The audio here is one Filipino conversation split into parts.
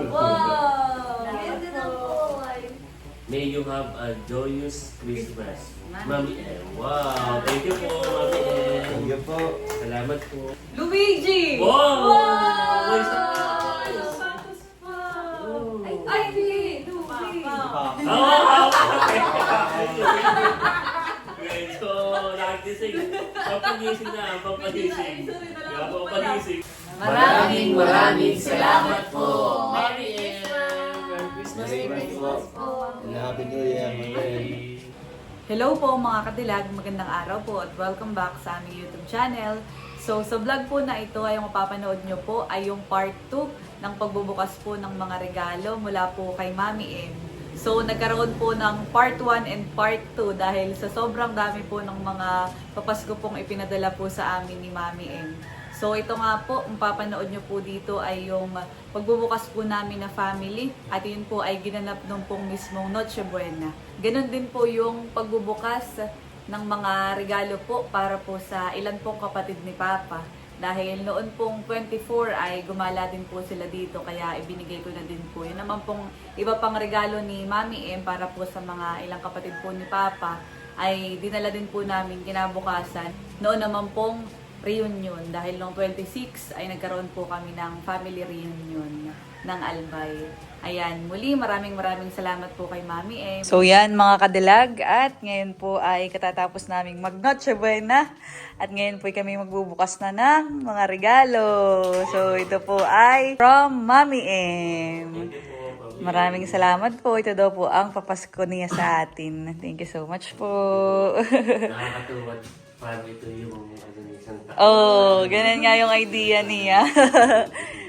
Wow! Ganda ng buhay. May you have a joyous Christmas. Mami M. Wow! Thank you po, Mami M. Thank you po. Salamat po. Luigi! Wow! Wow! Wow! Sapatos pa! Oh. Ay, hindi! Luigi! Okay, so, nakagising. Papagising na, papagising. Papagising. Maraming salamat po! Mami M. Merry Christmas po. And Happy New Year. Hello po mga kadilag, magandang araw po at welcome back sa aming YouTube channel. So sa vlog po na ito ay yung mapapanood nyo po ay yung part 2 ng pagbubukas po ng mga regalo mula po kay Mami M. So nagkaroon po ng part 1 and part 2 dahil sa sobrang dami po ng mga papasko pong ipinadala po sa amin ni Mami M. So ito nga po, ang papanood nyo po dito ay yung pagbubukas po namin na family at yun po ay ginanap nung pong mismong Noche Buena. Ganon din po yung pagbubukas ng mga regalo po para po sa ilan pong kapatid ni Papa. Dahil noon pong 24 ay gumala din po sila dito kaya ibinigay ko na din po. Yun naman pong iba pang regalo ni Mami M para po sa mga ilang kapatid po ni Papa ay dinala din po namin kinabukasan. Noon naman pong reunion dahil noong 26 ay nagkaroon po kami ng family reunion ng Albay. Ayan, muli maraming salamat po kay Mami M. So yan mga kadilag at ngayon po ay katatapos naming mag-Noche Buena at ngayon po ay kami magbubukas na ng mga regalo. So ito po ay from Mami M. Maraming salamat po. Ito daw po ang papasko niya sa atin. Thank you so much po. Nakakatuwa. Para ito yung isang tao. Oh, ganun nga yung idea niya.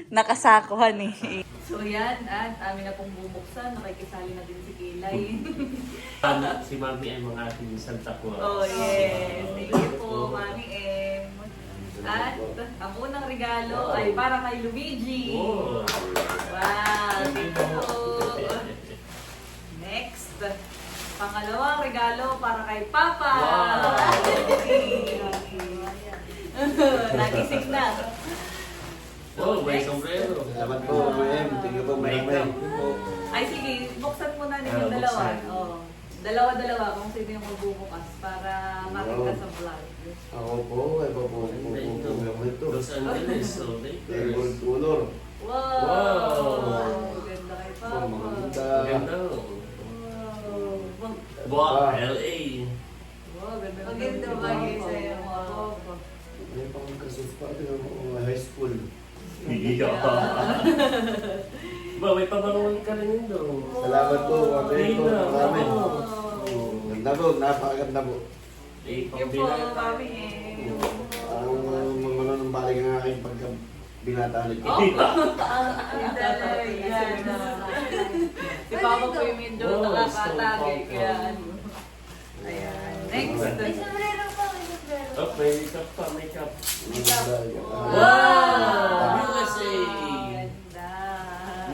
Nakasakuhan eh. So yan, at amin na pong bubuksan. Nakikisali na din si Kilay. Si Mami ay mga ating Santa Claus. Oh yes, thank you po Mami M. At ang unang regalo ay para kay Luigi. Oh. Wow, thank you po. Next, pangalawang regalo para kay Papa. Wow. Nagising na. Oh, may sombrero. Salamat po, M. Thank you po, marami. Ay sige, buksan muna ninyo dalawa. Buksan. Oh. Dalawa-dalawa kung sino yung magbubukas para makita sa vlog. Ako po, ay po po. Ako ito. Los Angeles, so Table Lakers. honor. Wow! Wow. Ganda kay Po, Papa. maganda. Maganda. Wow. Wow, LA. Wow, ganda ng Maganda Papa. bagay sa'yo, Wow. May pangkasos pa. Ito yung high school. Iya. Ba, may pabangon ka rin yun doon. Salamat po, marami po. Marami. Wow. Ganda po, napakaganda po. Eh, Thank you po, pambila. Mami M. Ang mga nang balik ng aking pagka binata ulit. Oh, ang talaga yan. Si Papa po yung medyo Oh, nakakatagay. so Kaya ano. Ayan. Next. May sombrero pa, may sombrero. Oh, may cup pa, may cup. Wow! USA! Ganda.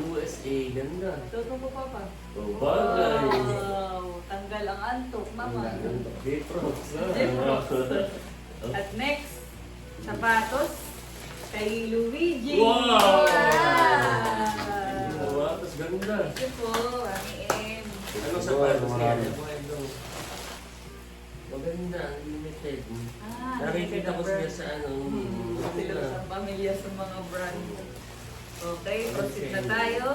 USA, ganda. Tutong po, Papa. Oh, bagay. Wow! Tanggal ang antok, Mama. Deprox. Deprox. At next, sapatos kay Luigi. Wow! Wow! Wow, tas ganda. Thank you po, Mami M. Anong sapatos yan? Maganda, limited. Nakikita ko siya sa ano. Sila sa pamilya sa mga brand. Okay, proceed na tayo.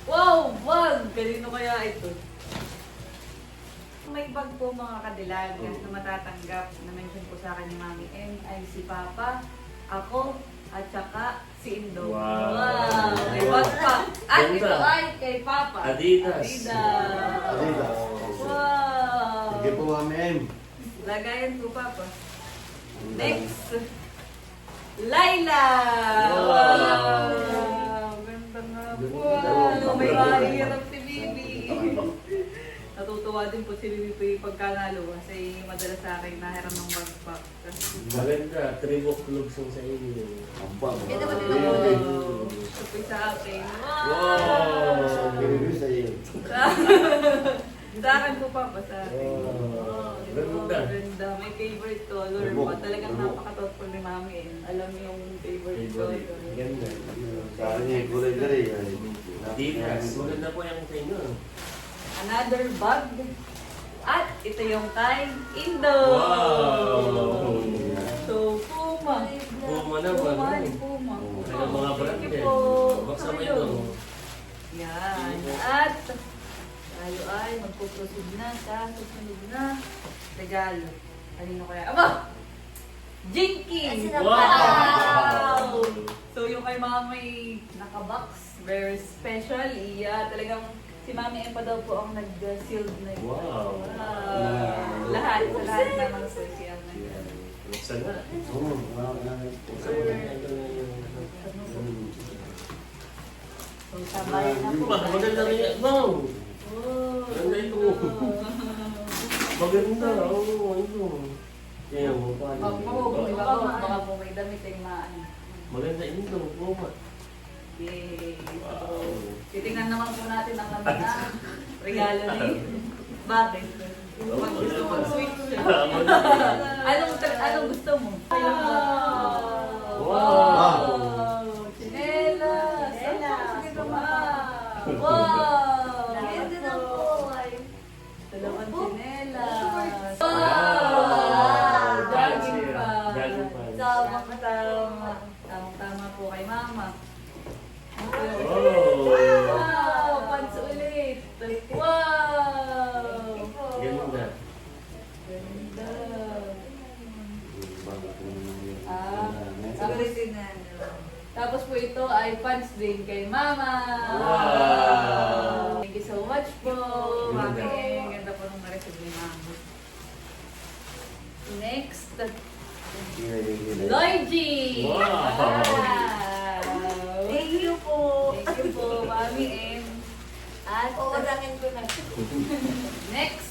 Wow! Bag! Kanino kaya ito? May bag po mga kadilag na matatanggap na mention po sa akin ni Mami M ay si Papa, ako, at saka si Indo. Wow. May bag pa. At Ganda. ito ay kay Papa. Adidas. Adidas. Wow! Thank you po, Mami M. Lagayan po, Papa. Next. Laila! Wow! Ganda nga po. Ganda. May mahirap si Bibi. Natutuwa din po si Bibi po yung pagkanalo kasi madalas sa akin nahiram ng backpack. Maganda, 3 o'clock sa inyo. Ang bang. Ito ba Wow! Ito po sa akin. Wow! Sa Pilipinas sa iyo. Sa akin po, Papa, sa akin. Wow! Ito. ganda. Ganda. May favorite color Rebo. mo. Talagang Rebo. napaka-thoughtful ni Mami eh. Alam mo yung favorite Favorite. color. Ganda. Sa akin niya, kulay gari. Adidas. Maganda po yung sa inyo. Another bag. At ito yung kay Indo. Wow! So, Puma. Puma naman. Puma, ni Puma. Talagang mga Thank brand you din. po. Baksa mo Hello. ito. Yan. At tayo ay magpuproceed na sa susunod na regalo. Kanino kaya? Aba! Jinky! Kasi Wow! So yung kay Mami naka-box, very special. Iya, talagang si Mami Empa daw po ang nag-sealed na ito. Wow. Lahat, sa lahat naman po siya. Yan. Buksan na. Oo, Buksan mo na. Ito na yung... So sabay na po. Maganda rin yan. Wow! Oh, Maganda ito. Maganda. Oo, ito. Yan, Baka po may damit ay maan. maganda ito. Puma. Yay! Wow. Titingnan naman po natin ang laman na regalo ni. Bakit? Pag gusto mo switch siya. Anong gusto mo? Wow! Chinelas! Wow! Ganda ng po ay. Dalawang chinelas! Wow! Jogging pa! Jogging pants. Tama-tama. Tama-tama po kay Mama. Wow! Wow! Pants ulit! Wow! Ganda. Ganda! Tapos po ito ay pants din kay Mama! Wow! Thank you so much po! Ganda. Mami, ganda po nung na-receive ni Mama. Next, Lloydie! Wow! Thank you po. Thank you po, Mami M. At Pawagangin ko na. next,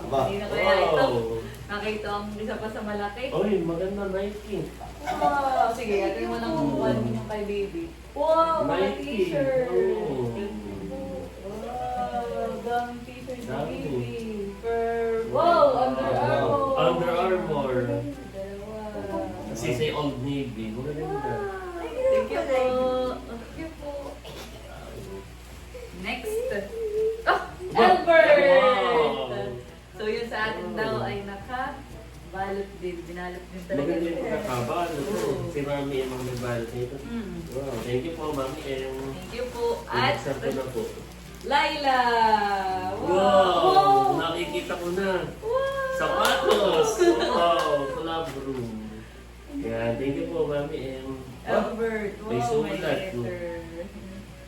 Ba? hindi na kaya ito. Wow! Nakita ang isa pa sa malaki. Oy, maganda Nike. Wow! Sige, atin mo nang kumukuha yung kay baby. Wow! Mga Nike. t-shirt! Oh. Thank you po. Wow! Daming t-shirt ni Dami. baby. Wow! Under Armour! Under Armour. Dalawa. Kasi say Old Navy. Maganda. Thank you po. Thank you po. Next. Oh! Albert! Wow! So yun sa atin daw ay naka-balot din. Binalot din talaga. Maganda yung pagkakabalo. Si Mami M ang nagbalot nito. Mm. Wow, thank you po, Mami M. Thank you po. At Buksan ko na po. Laila! Wow! Nakikita ko na. Wow! Sapatos! Wow! Club room. Yan, thank you po, Mami M. Albert! Wow! May sulat. letter.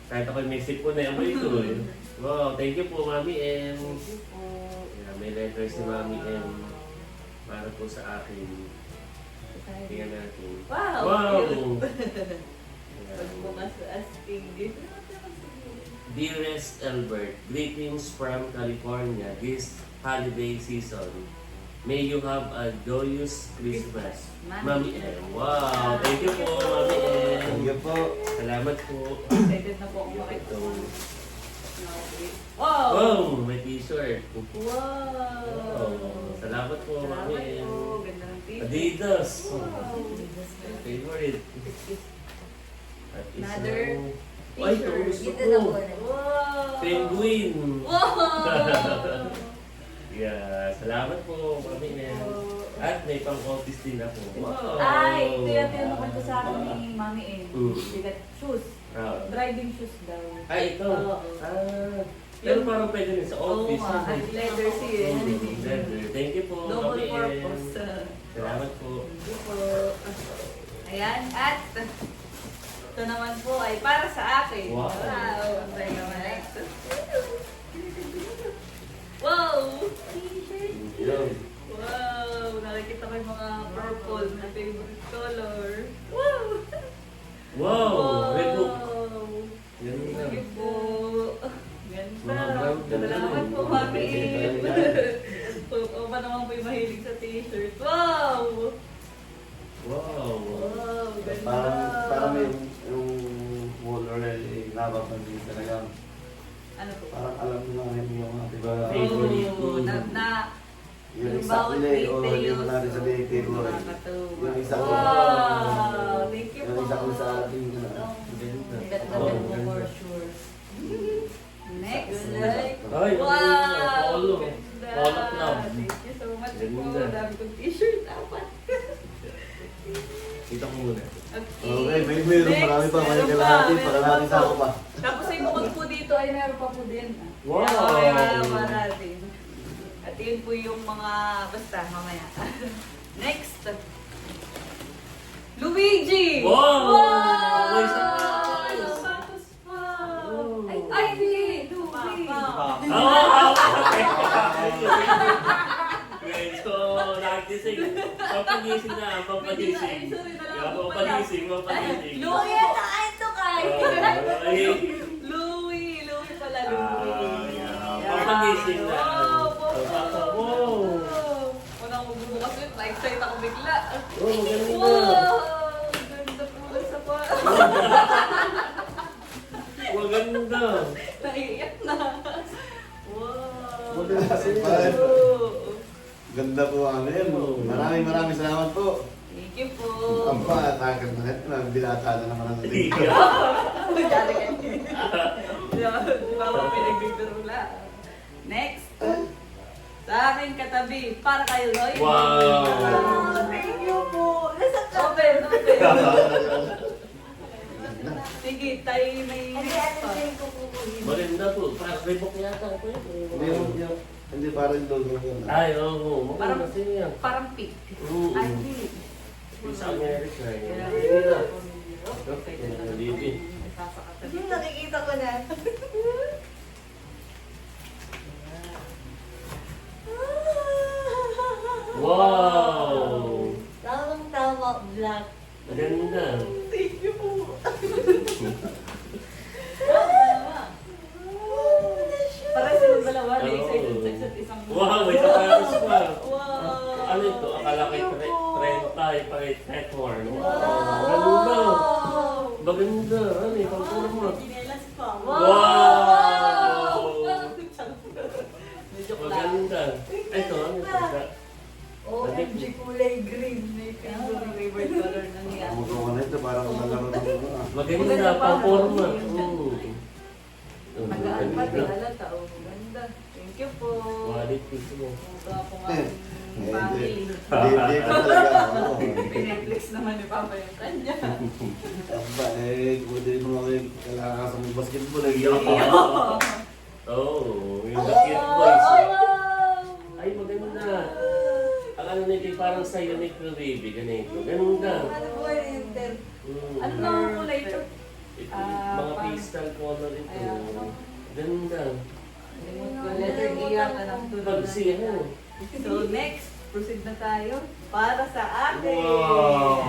Kahit ako may sip ko na yung ito eh. Wow, thank you po, Mami M. Thank you po. Yan, may letter si Mami M. Para po sa akin. Tingnan natin. Wow! Wow! Cute. Yan. Pagbukas sa asking dito. Dearest Albert, greetings from California this holiday season. May you have a joyous Christmas. Mami M. Wow! Thank you po, Mami M. Thank you po. Salamat po. Excited na po ako makita. Ito. Wow! Wow! May t-shirt. Wow! Wow! Salamat po, Mami Salamat M. po. Ganda ng t-shirt. Adidas. Wow! Favorite. At Another isang... Ay, ito t-shirt. gusto Ganda na po ko. na. Wow! Penguin. Wow! Yeah, salamat po, Mami M. At may pang-office din ako. Wow! Ay, ito yung tinanong ko sa akin ni Mami M. Mm. Bigat shoes. Ah. Driving shoes daw. Ay, ito. Oo. Pero parang pwede rin sa Oo office. nga. Ay, leather siya. Leather. Thank you po, Double Mami M. purpose. Salamat po. Thank you po. Ayan, at ito naman po ay para sa akin. Wow. Wow! Ang tayo naman next. Wow! Yun. Wow! Nakikita ko yung mga purple na favorite color. Wow! Wow! Red book. Wow! Yan na. Thank you po. Ganda. Mga brown ka na. Salamat po, Mami. O pa naman po yung mahilig sa t-shirt. Wow! Wow! Wow, ganda. Parang yung color na napapansin talaga. Ano po? Parang alam mo na yung mga diba? Favorite. Oh, Yung Yung isa bawat nila, o details. hindi mo natin sabihin kay Roy. Nakakatuwa. Yung isa ko, Wow! Thank you yung po. isa ko sa ating, Ganda Oh, mo ganda. for sure. Next. Ay, Wow! Polo. Ganda. Polo club. Thank you so much po. Ganda. Dami kong t-shirt dapat. Kita ko muna. Okay, may meron. Next, Marami pa. May meron kalahati. meron Kalahati sa ako pa. Tapos ay bukod po dito ay meron pa po din. Wow! Okay, marama natin. At yun po yung mga, basta mamaya. Next. Luigi! Wow! May Wow! sapatos! Sapatos pa! Oh. Ay, hindi! Luigi! Okay, so nagising. Papagising na, papagising. Papagising. Louie, ito kay! Okay. Louie pala, Ah, Louie. yeah. Papagising na. Wow! Unang magbubukas yun, na-excite ako bigla. Oh, maganda. Wow! Ganda po ng sapatos. Maganda. Naiiyak na. Wow! Maganda kasi yan. Ganda po ang yan. Maraming salamat po. Thank you po. Ang pa, takot na ito. Binata na naman ang natin. Masyado ka niya. Di ba ako pinagbibiro lang. Next. Sa aking katabi, para kayo, Loy. Wow. Thank you po. Nasa ka. Open. Sige, tayo may Hindi, next pa. ano ko po po. Maganda po. Parang Reebok yata ito yun. Hindi parang logo ko na. Ay, oo. Parang- Maganda siya. Parang pink. Oo. Ay, hindi. Sa Amerika. Kaya, Hindi na. Okay, Libby. Sasakatabi. Nakikita ko na. Wow! Tamang-tama, black. Maganda. Thank you po. Para silang dalawa, na-excited sa isa't isang Wow, may sapatos pa. Wow! Ano ito? Akala kay Trentay pa kay Tretmore. Wow! Maganda. Maganda. Ano eh, pagpuro mo. Ginelas pa. Wow! Medyo Maganda. Ito, ano ito? OMG kulay green. May favorite color na niya. Ang mukha ko na ito, parang nalaro ng mga. Maganda, pang-forma. Magaan pa, halata. Oh, maganda. Thank you po. Wallet piece mo. Mga po nga family. Hindi ka talaga. Oo. Pinetflix naman ni Papa yung kanya. Aba, kung hindi mo kailangan sa mga basketball, Oh, yung cute boys. Ay, maganda. Ang ano nito, parang sa unique na baby, ganito. Ganda. Ano po yung inter? Ano na ang kulay ito? Mga pastel color ito. Ayan. Ganda. Letter E yata ng tulad Pag na siya. niya. So next, proceed na tayo para sa atin. Wow!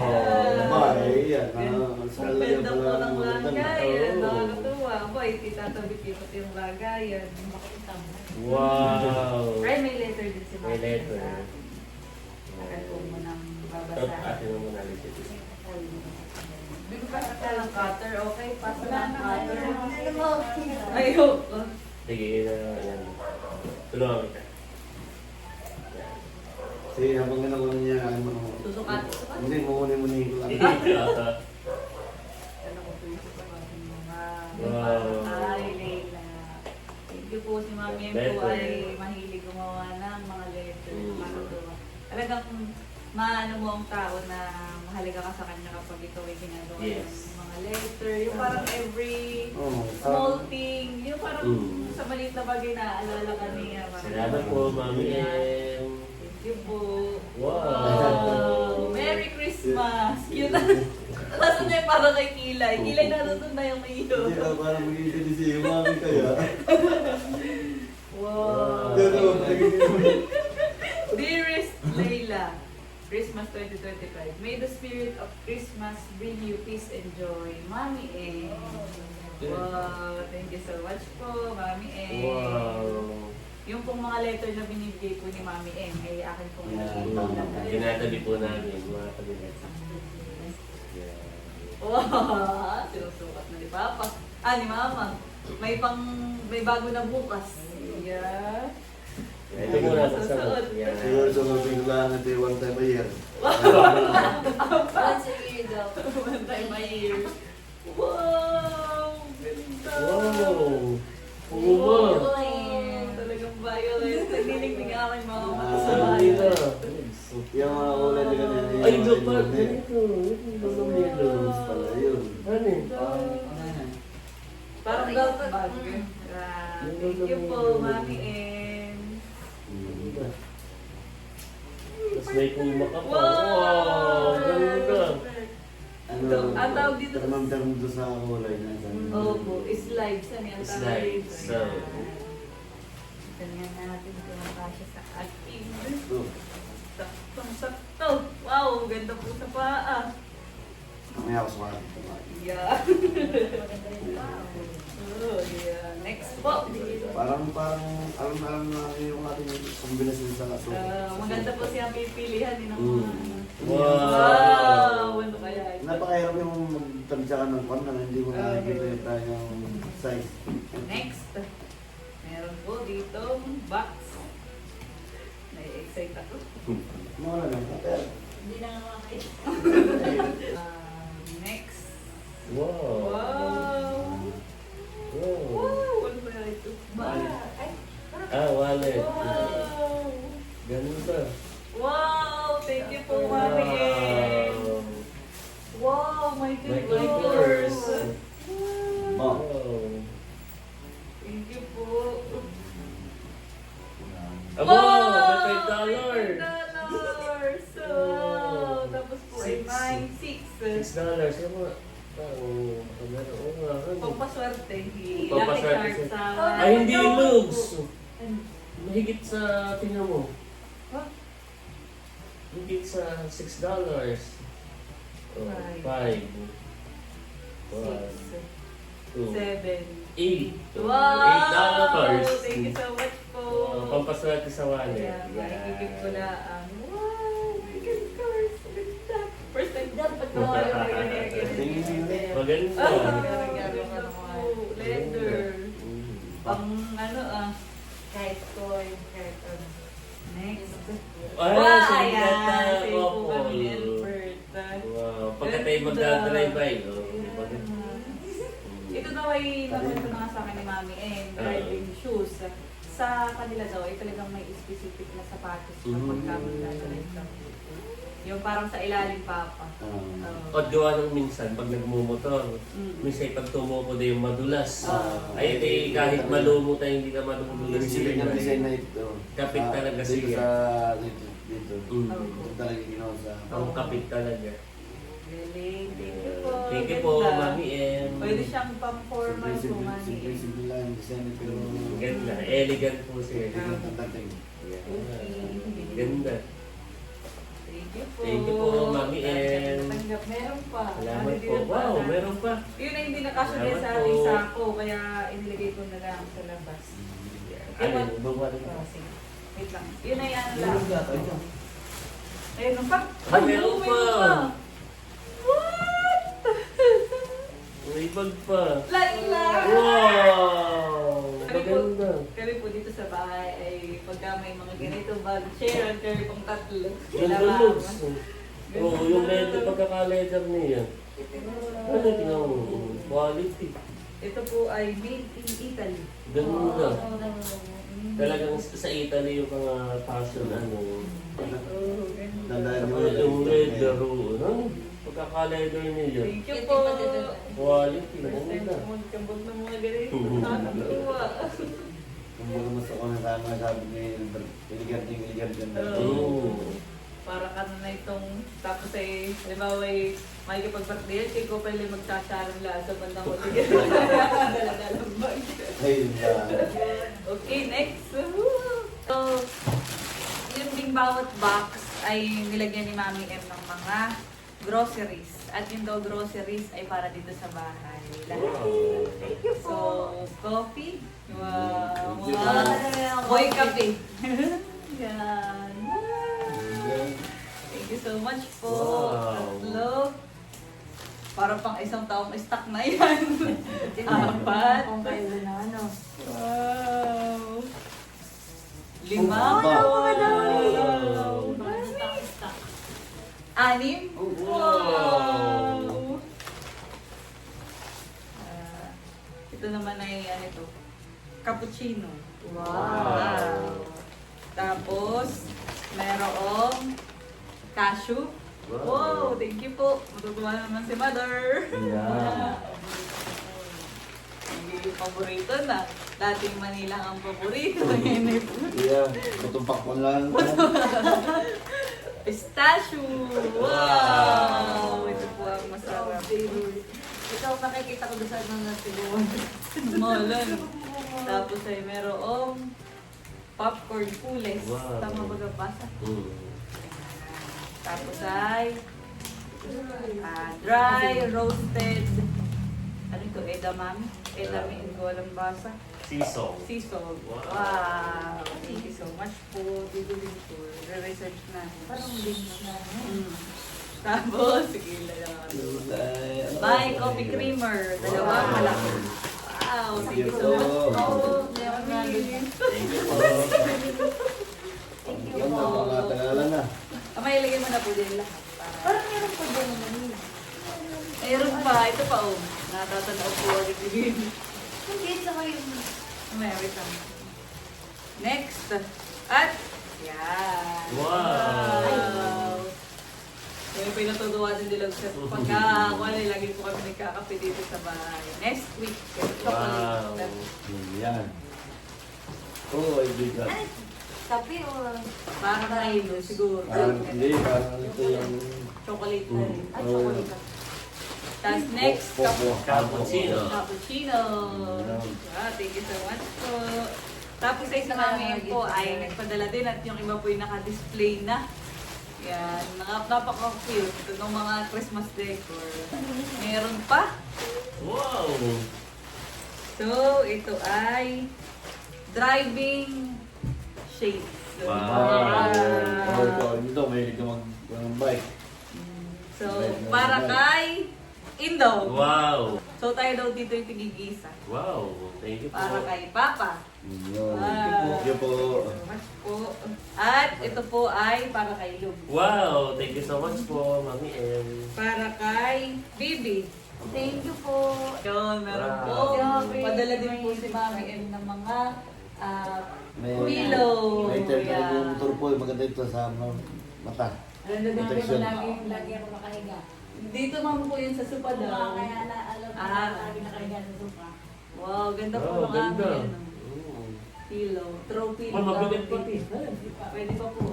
Bye! Yan. Ang ganda po ng lagayan. Nakakatuwa. Boy, titatabi ko pati yung lagayan. Wow! Right, may letter din si May Mami letter. sa akin. Akan po mo nang Top babasahin. atin mo muna ulit ito. Bigyan pa sa ng cutter, okay? Pass na ng cutter. Ano mo? Ayoko. Sige, yan. Tulungan kita. Yan. Sige, habang gano'n niya, ano mo. Susukat. Hindi, muna mo niyo lang. Ano ko po yung susukat ng mga Wow. Ay, Leila. Thank you po si Mami M po Letter. ay mahilig gumawa ng mga letter. Mm. Nakakatuwa. Talagang maano mo ang tao na mahalaga ka sa kanya kapag ikaw ay ginagawa Yes. ng mga letter. Yung parang every Oo. small thing. Yung parang Mm. sa maliit na bagay na alala ka niya. Parang- Salamat po, Mami M. Thank you po. Wow! Merry Christmas! Cute na. Tapos niya parang kay Kilay. Kilay natutun na yung may iyo. Hindi ka parang magiging kanisi yung mami kaya. Wow! Pero, Dearest Layla, Christmas 2025. May the spirit of Christmas bring you peace and joy. Mami M. Wow! Thank you so much po, Mami M. Wow! Yung pong mga letter na binibigay po ni Mami M ay akin pong Ginatabi po namin, mga kabinet. Wow! Sinusukat na ni Papa. Ni Mama. May bago na bukas. Yeah. Ito muna, basta mo. Susuot. Yan. Siguro sumunod lang ito yung one time a year. Once a year daw. One time a year. Wow! Ganda! Wow! Puma! Talagang violet. Nagliliglig ang aking mga mata sa Ah, violet. Yung mga kulay na ganyan. Ay, dapat! Ganito! Ito yung yellows Pala yun. Ano eh? Parang belt bag. Thank you po, Mami Em. Tapos may puma ka pa. Wow! Wow! Ganda! Ano, Ang tawag dito- Termam-term doon sa kulay na. Opo, slides. Ano yan? Slides. So, Ganyan natin kung makasya sa ating. Ito. Saktong-sakto. Wow, ganda po sa paa. Mamaya ako sumakit. Yeah. Oh, yeah. Next po. Parang alam na yung ating kombinasyon sa kaso. Maganda po siya pipilihan din ng Mm. mga... Wow! Ano kaya ito? Napakahirap yung magtansya ka ng kwan na hindi mo nakikita yung tanyang size. Next. Meron po dito box. Nai-excite ako. Mga lang, kapel. Hindi na nga makita. Next. Wow! Wow! Wow! Wow! Ano kaya ito? Ay, Ah, wallet. Wow! Ganda. Wow! Thank you po, Mami Em. Wow! Wow, Michael Michael Kors. Kors. Wow. Wow! Thank you po. Abo! May $5! $5. So, tapos po ay Six. may 6. $6. Ano ba? Oo nga. Ano? Pampaswerte. Lucky Pampaswerte Shark siya. sa... Ay, hindi lugs! Mahigit sa, tingnan mo. Huh? Mahigit sa $6. Oh, Five. 5. 6. 2. 7. 8. Wow! $8. Thank you so much po. Pampaswerte sa wallet. Kaya, makikigit ko na ang wow! Michael Kors. Ganda. First time dapat ko Maganda. Leather. Mm. Pang ano kahit toy, kahit ano. next. Ay, sa ayan. Ligata, Say po couple. kami ni Albert. Wow. Pagka tayo magdadrive-by, oh. Ito daw ay nakwento na nga sa akin ni Mami driving shoes. Sa kanila daw ay talagang may specific na sapatos kapag ka magdadrive ka. Yung parang sa ilalim papa. O gawa ng minsan, pag nagmumotor, minsan pag tumuko na yung madulas. Ay, kahit malumo tayo, hindi ka madulas. Nag-isipin ng design na ito. Kapit talaga dito siya. Dito. Mm. Ito talaga ginawa sa... Ang kapit talaga. Galing. Thank you po. Thank you po, Ganda. Mami M. Pwede siyang pang-formal po, Mami Simple lang yung design pero... Ganda. Elegant po siya. Elegant ang dating. Ganda. Thank you po. Thank you po, Mami M. Tanggap. Meron pa. Salamat Ano, po. din Wow, pa. meron pa. Yun ay hindi nakasya Salamat sa po. ating sako, kaya inilagay ko na lang sa labas. Ano, bawa rin. Oh, sige. Wait lang. Yun ay ano lang. Ayun pa. Ah, meron may pa. iba. What? May bag pa. Laila! Wow! Maganda. Kami po dito sa bahay ay pagka may mga ganito bag, share and carry pang tatlo. Ganda Kailangan. looks. Oo, yung leather, pagkaka-leather niya. Ano, tingnan mo. Quality. Ito po ay made in Italy. Ganda. Talagang sa Italy yung mga fashion, ano. Dandaan Saka yung leather, ano. Pagkaka-leather niya. Thank you po. Quality, First time ganda. ko magkambot ng mga ganito. Nakakatuwa. Kung baga mas ako nasama sabi ni elegant ganda. Oo. Para ka na itong, tapos ay, halimbawa ay makikipag-birthday, kay ko pala magsasarang lang sa bandang huli. Dala-dalang bag. Ayun ba? Okay, next. So, yung ding bawat box ay nilagyan ni Mami M ng mga groceries. At yung daw groceries ay para dito sa bahay. Lahat. Thank you So, po. coffee. Wow. Thank you. Wow. Boy kape. Yan. Thank you so much po. Wow. Tatlo. Para pang isang taong stock na yan. Apat. Kung kailan na ano. Wow. 5. Ito naman ay ano ito? Cappuccino. Wow. Tapos, merong cashew. Wow, thank you po. Matutuwa naman si Mother. Yeah. Hindi yung paborito na. Dating Manila ang paborito. Ngayon ay Yeah. Tutumpak mo lang. pistachio. Wow! Ito po ang masarap. Ikaw makikita ko doon sa mga sigawan. Malan. Tapos ay merong popcorn pules. Wow. Tama ba gabasa? Mm. Tapos ay dry roasted. Ano ito? Edamame? Edamame. Hindi ko alam basa. Sisong. Sisal. Wow. Wow. Thank you so much po. Dito din po. Re-research na. Parang din na. Tapos, sige lang ako. Bye, coffee creamer. Dalawang malaki. Wow, thank you so much. Oo, meron nga din. Thank you po. Thank you Yan po. na, mga tagalan na. May ilagay mo na po din lahat. Parang meron pa din naman. Mayroon pa. Ito pa, oh. Natatanaw po ulit din. Hindi, saka yung... Wait lang. Next. At, yan. Wow. Kaya pinatutuwa din dilag sa pagka wala lagi po kami nagkakape dito sa bahay. Next week. Wow. Yan. Oh, ay bigat. Ay, kape o... Parang kayo siguro. Parang hindi, parang ito yung... Chocolate na rin. Ay, chocolate ka. Tapos next, Cappuccino. Cappuccino. Thank you so much po. Tapos sa isa namin po ay nagpadala din at yung iba po yung naka-display na. Yan, napaka-cute. Ito ng mga Christmas decor. Meron pa. Wow. So, ito ay driving shades. So, Wow. Oh, ito, ito, may ka mag-bike. So, para kay Indo. Wow. So, tayo daw dito yung tigigisa. Wow. Thank you po. Para kay Papa. Yun. Wow. Thank you po. So much po. At ito po ay para kay Lug. Wow. Thank you so much po, Mami M. Para kay Bibi. Thank you po. Yun, meron po. Grabe. Padala din po si Mami M ng mga May, pillow. may term na Yan. yung motor po, maganda ito sa mata. Protection. Lagi ako makahiga. Dito ma'am po yun sa sopa daw. Kaya na alam ko Ah. na lagi nakahiga sa sofa. Wow, ganda po Wow, ng ganda. amin. Pillow. Throw pillow. Ma'am, mabigat pa. Pwede pa po.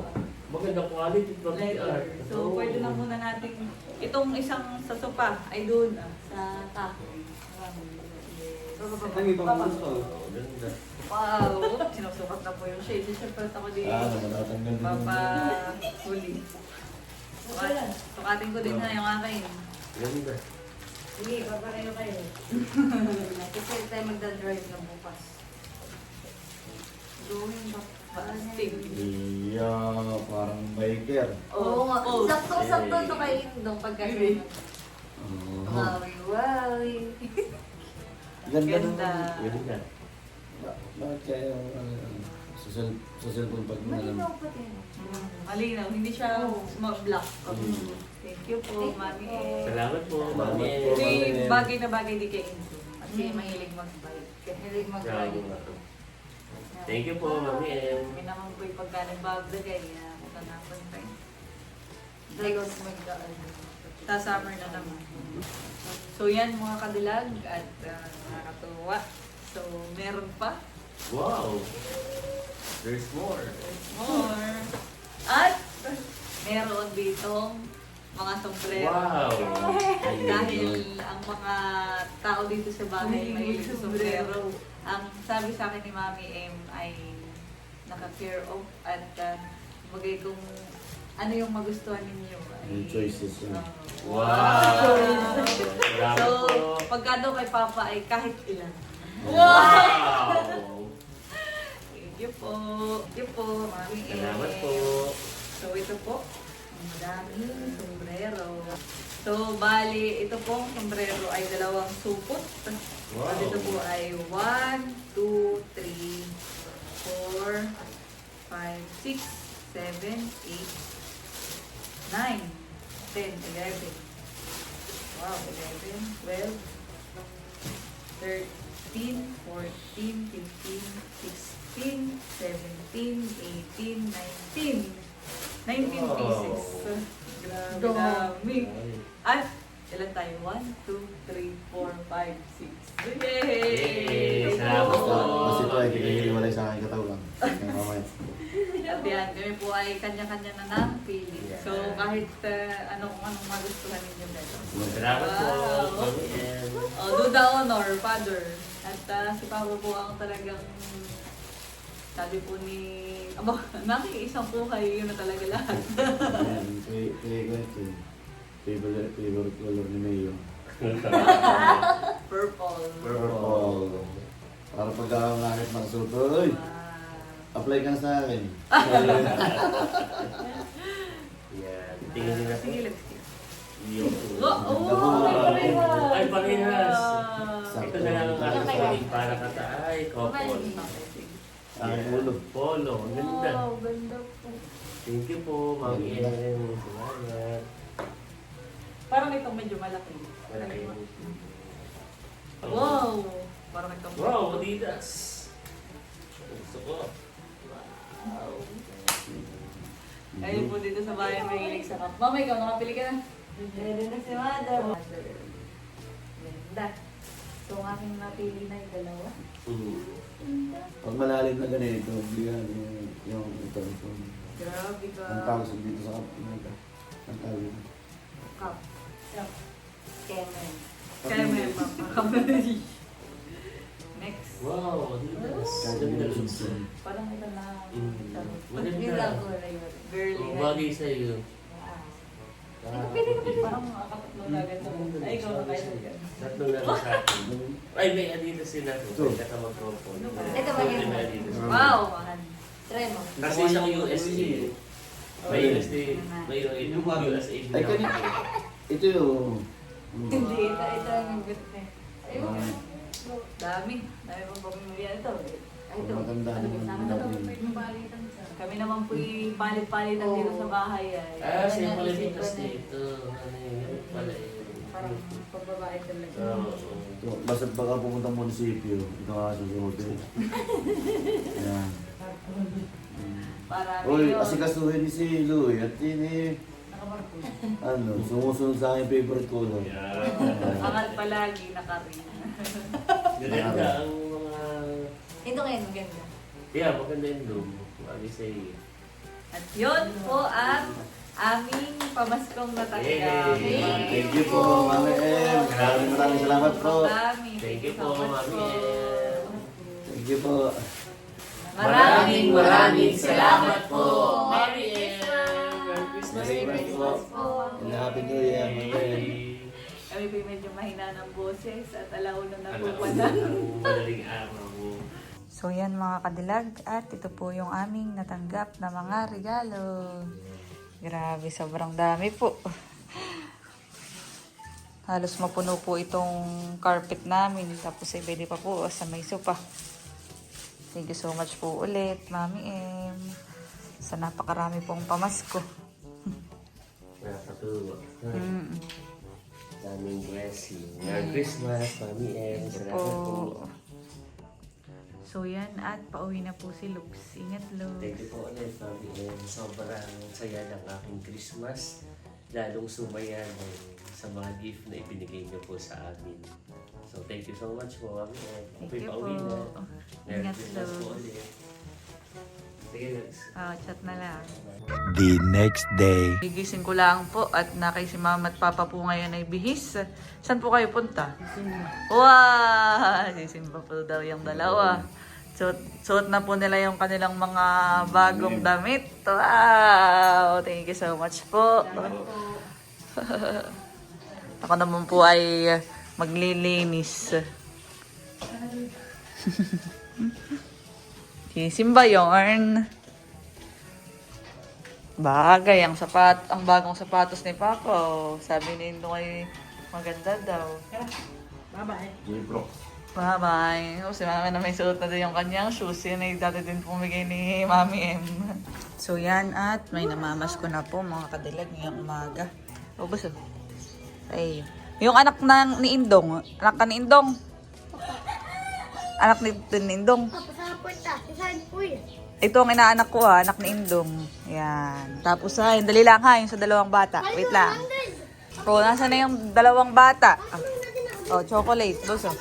Maganda quality pa. Leather. So, pwede na muna natin. Itong isang sa sopa ay doon sa taco. Ang ibang gusto. Oh, ganda. Wow! Sinusukat na po yung shade. Siyempre ako din. Natatanggal din. Papahuli. Sukatin ko din na yung akin. Ganda. Sige, papareho kayo. Kasi tayo magdadrive ng bukas. Going back. Basting. Iya, parang biker. Oo nga. Oh. Sakto-sakto ito kay Indong pagkasi. Oh. Wawi. Ganda Ganda. naman. Ganda. Bakit kaya sa cellphone pag nalang? Malinaw pa din. Malinaw. Hindi siya Oo. small block. Mm. Thank you po, Mami. Salamat po, Salamat Mami po. M. Hindi bagay na bagay di kay Enzo. Kasi Mm. mahilig mag-bike. Hilig Bravo. mag-ride. Thank you po, Mami M. Kami naman po yung pagka nagbabagay. Matanapan pa yun. Dalos magdaan. Sa summer na naman. So yan mga kadilag at nakakatuwa. So meron pa. Wow. There's more. More. At meron ditong mga sombrero. Wow. Dahil ang mga tao dito sa bahay may sombrero. Ang sabi sa akin ni Mami M ay naka-care of at bagay kung ano yung magustuhan ninyo. Yung choices yun. Wow. Salamat So, po. pagka daw kay Papa ay kahit ilan. Wow. Thank you po. Thank you po, Mami M. Salamat po. So, ito po. Ang daming sombrero. So, bali, ito pong sombrero ay dalawang supot. Wow. At ito po ay 1, 2, 3, 4, 5, 6, 7, 8, 9, 10, 11. Wow, 11, 12, 13, 14, 15, 16, 17, 18, 19. 19 Wow. pieces. Grabe dami. At ilan tayo? 1, 2, 3, 4, 5, 6. Yay! Salamat po. Kasi ito ay kikiliwalay sa aking katawan. Kaya mamaya. Yan, kami po ay kanya-kanya na ng pili. Yeah. So kahit kung anong magustuhan ninyo dito. Salamat po, Wow. Mami M. Do the honor, Father. At si Papa po ang talagang sabi po ni isang po kayo, yun na talaga lahat. Ayan, kaya ko ito. Favorite color ni Mayo. Purple. Purple. Para pagka nakit ng suto, uy, apply ka na sa akin. Yan. Tingin nila po. Sige, let's see. Yung Oh, ay, parehas. Sakto. Ito na lang ang aking panig para kataay. Couple. Aking ulo. Polo. Ang ganda. Wow, ganda po. Thank you po, Mami M. Salamat. Parang itong medyo malaki. Malaki. Wow! Parang itong Wow, Adidas. Gusto ko. Wow. Ayun po dito sa bayan mahilig sa cup. Mama, ikaw nakapili ka na? Meron na si Mother. Ganda. So, ang aking napili na yung dalawa. Pag malalim na ganito, bigyan yung ito. Grabe ka. Ang tawag sa dito sa kapatid. Ang tawag. Cup. Kemen. Kaya may mama. Next. Wow, Adidas. Kahit Ganda hindi looks. subscribe. Parang ito na. Yun lang ko na yun. Girly. Oh, bagay sa'yo. Parang makakatlo na agad ako. Ay, ikaw na kayo. Tatlo na lang sa akin. Ay, may Adidas sila. Ito. May katamag-propon. Ito ba yun? May Adidas. Wow! Mahal. Try mo. Kasi isang USA. May USA. May USA. Ay, kanina. Ito yung... Hindi, ito ang good na. Ayun. Dami. Dami pang pamimilihan ito. Ay, ito. Matanda Ano naman ba sa yung akin? dati. Ito, may palitan sa. Kami naman po palit-palitan dito sa bahay ay. Ah, siya pala dito ito. Ano yun? Pala yun. Parang pagbabae talaga. Oo. So, basta baka pumunta ng munisipyo, ito nga susuhotin. Ayan. Parang Uy, yun. asikasuhin ni si Louie at ini, sumusunod sa aking favorite color. Yeah. Angat palagi naka-ring. Ganda ang mga... Ito ngayon, maganda. Yeah, maganda yung loom. Mami sa'yo. At yun po ang aming pamaskong natanggap. Yay! Thank you po, Mami M. Maraming salamat po. Thank you po, Mami M. Thank you po. Maraming salamat po. Mami M. Merry Christmas Merry po. Christmas po. And Happy New Year, Mami M. Kami po medyo mahina ng boses at alauna na po Ano pala. ang madaling araw mo? So yan mga kadilag at ito po yung aming natanggap na mga regalo. Grabe, sobrang dami po. Halos mapuno po itong carpet namin. Tapos ay pwede pa po sa may sopa. Thank you so much po ulit, Mami M. Sa napakarami pong pamasko. Nakakatuwa. Mm. Daming blessing. Merry Christmas, Mami M. Salamat po. So yan at pauwi na po si Lux. Ingat, Lux. Thank you po ulit, Mami M. Sobrang saya ng aking Christmas. Lalong sumaya sa mga gift na ibinigay niyo po sa amin. So, thank you so much po, Mami M. Thank Ako'y you pauwi po. na. Merry Ingat, Christmas po Lux. ulit. Sige, Lux. Chat na lang. The next day. Gigising ko lang po at nakay si Mama at Papa po ngayon ay bihis. Saan po kayo punta? Wow! Sisimba po daw yung dalawa. Suot na po nila yung kanilang mga bagong damit. Wow! Thank you so much po. Ako naman po ay maglilinis. Sisimba yun. Bagay, ang bagong sapatos ni Papa. Oh. Sabi ni Indo ay maganda daw. J-Pro. Bye-bye. Oh, si Mami na may suot na din yung kanyang shoes. Yan ay dati din pumigay ni Mami M. So yan at may namamas ko na po mga kadilag ngayong umaga. O basta. Ay, yung anak ni Indong. Anak ka ni Indong. Anak ni Indong. Ito ang inaanak ko anak ni Indong. Yan. Tapos dali lang yung sa dalawang bata. Wait lang. Oh, nasa na yung dalawang bata? Oh, chocolate. Boso.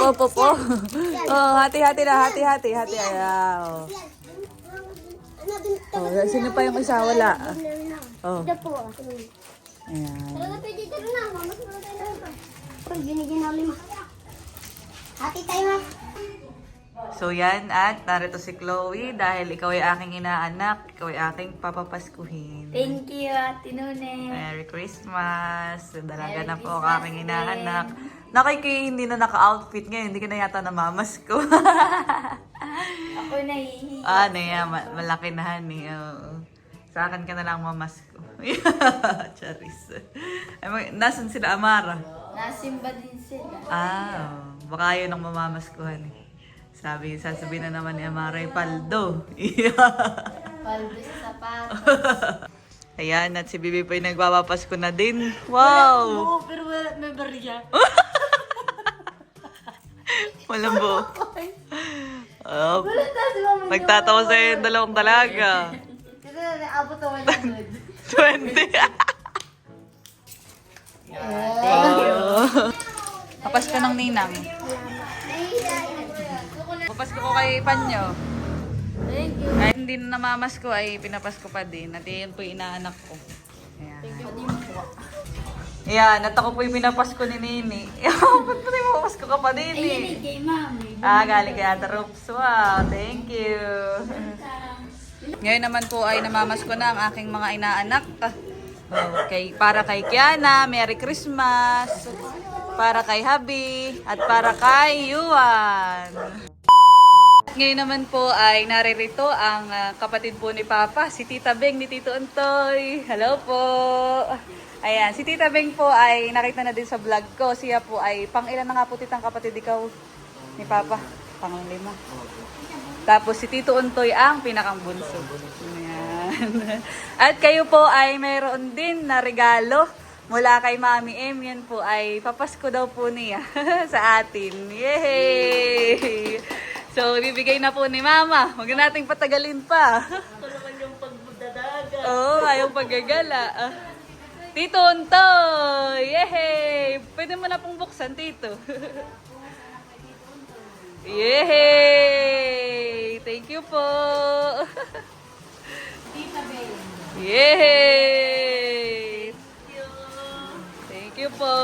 Opo. Oh, hati-hati na, hati-hati. Ayaw. Oh, sino pa yung isa? Wala. Oh. Ayan. Hati tayo, ma. So yan, at narito si Chloe dahil ikaw ay aking inaanak, ikaw ay aking papapaskuhin. Thank you, Ate Nune. Merry Christmas! Dalaga na po ang aking inaanak. Nakikay hindi na naka-outfit ngayon, hindi ka na yata namamasko. Ako nahihiya. Malaki na honey. Oo. Sa akin ka na lang mamasko. Charis. Nasaan sila, Amara? Nasimba din sila. Baka yun ang mamamaskuhan eh. Sasabihin na naman ni Amara ay paldo. Paldo sa sapatos. Ayan, at si Bibi po ay nagpapapasko na din. Wow! Oo, pero may barya. Walang buo. Nagtatawa sa'yo yung dalawang dalaga. Kasi naabot ako na good. 20. Papasko ng ninang. Papasko ko kay Panyo. Thank you. Kahit hindi na namamasko ay pinapasko pa din. At yun po yung inaanak ko. Ayan. Ayan, at ako po yung pinapasko ni Nini. Ba't pa yung mamasko ka pa din Ayun, eh? kay Mami. Galing kay Ate Rups. Wow, thank you. Ngayon naman po ay namamasko na ang aking mga inaanak. Para kay Kiana, Merry Christmas. Para kay Habi. At para kay Yuan. Ngayon naman po ay naririto ang kapatid po ni Papa, si Tita Beng ni Tito Antoy. Hello po! Ayan, si Tita Beng po ay nakita na din sa vlog ko. Siya po ay pang-ilan na nga po titang kapatid ikaw ni Papa? Pang-5. Tapos si Tito Antoy ang pinakang bunso. Ayan. At kayo po ay mayroon din na regalo mula kay Mami M. Yan po ay papasko daw po niya sa atin. Yay! So, bibigay na po ni Mama. Huwag na nating patagalin pa. Ito naman yung pagdadaga. Oo, ayaw paggagala. Tito Untoy! Yehey! Pwede mo na pong buksan, Tito. Yehey! Thank you po. Tita Beng. Yehey! Thank you po.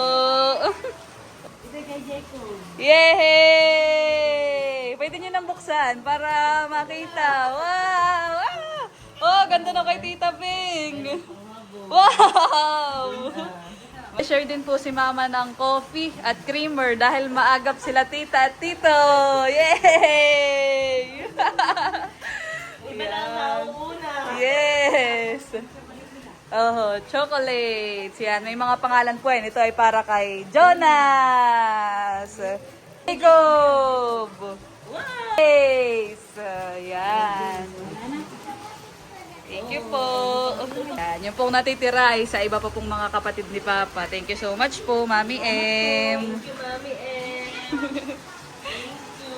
Ito kay Jacob. Yehey! Pwede nyo nang buksan para makita. Wow! Oh, ganda na kay Tita Bing! Wow! May share din po si Mama ng coffee at creamer dahil maagap sila Tita at Tito. Yay! Iba na nauuna. Yes! Chocolates. Yan, may mga pangalan po yan. Ito ay para kay Jonas. Jacob. Yes. Yan. Thank you po. Yan, yung pong natitira ay sa iba pa pong mga kapatid ni Papa. Thank you so much po, Mami M. Thank you, Mami M.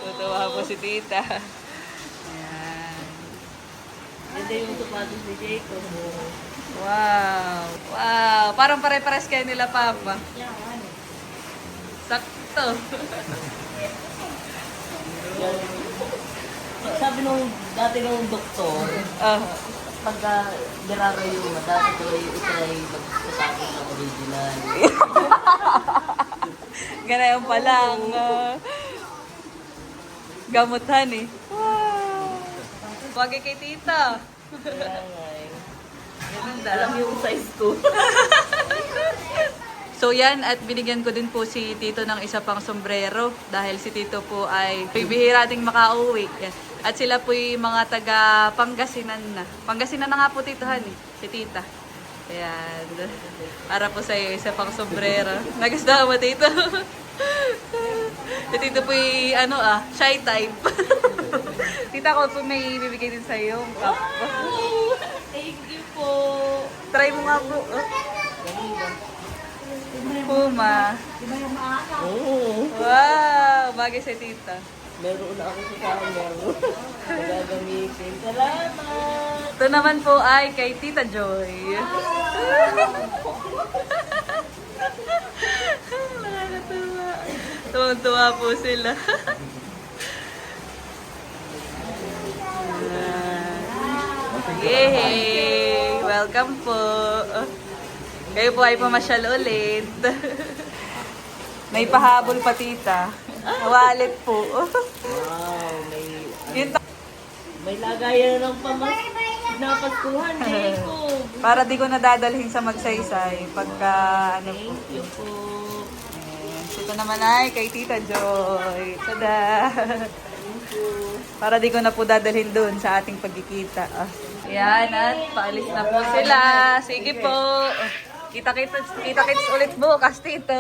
Tutuwa po si Tita. Yan. Ganda yung sapatos ni Jacob. Wow. Wow. Parang pare-pares kayo nila, Papa. Sakto. Sabi nung dati nung doktor, pagka nirarayo mo, dapat ito ay magsasabi ng original. Ganayon pa lang. Gamutan eh. Wow. Wagi kay Tita. Kaya nga eh. Ganun Alam daw. yung size ko. So yan, at binigyan ko din po si Tito ng isa pang sombrero dahil si Tito po ay bibihira ding makauwi. Yan. At sila po yung mga taga Pangasinan na. Pangasinan na nga po Titohan eh, si Tita. Ayan. Para po sa iyo, isa pang sombrero. Nagustuhan mo Tito? Si Tito po yung shy type. Tita ko po may bibigay din sa iyo. Thank you po. Try mo nga po. Puma. Oo. Wow! Bagay sa tita. Meron na ako sa camera. Magagamitin. Salamat! Ito naman po ay kay Tita Joy. Nakakatuwa. Tuwang-tuwa po sila. Yay! Welcome po. Kayo po ay pamasyal ulit. May pahabol pa tita. Wallet po. Wow, Yun may lagayan ng pinapaskuhan. Thank you. para di ko nadadalhin sa magsaysay pagka ano po. Thank you po. Ito naman ay kay Tita Joy. Tada! Para di ko na po dadalhin doon sa ating pagkikita. Yan, at paalis na po sila. Sige po. Kita-kits ulit bukas, Tito.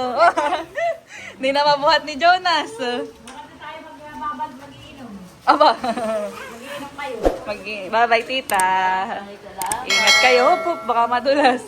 Hindi na mabuhat ni Jonas. Aba. Bye-bye, Tita. Ingat kayo po, baka madulas.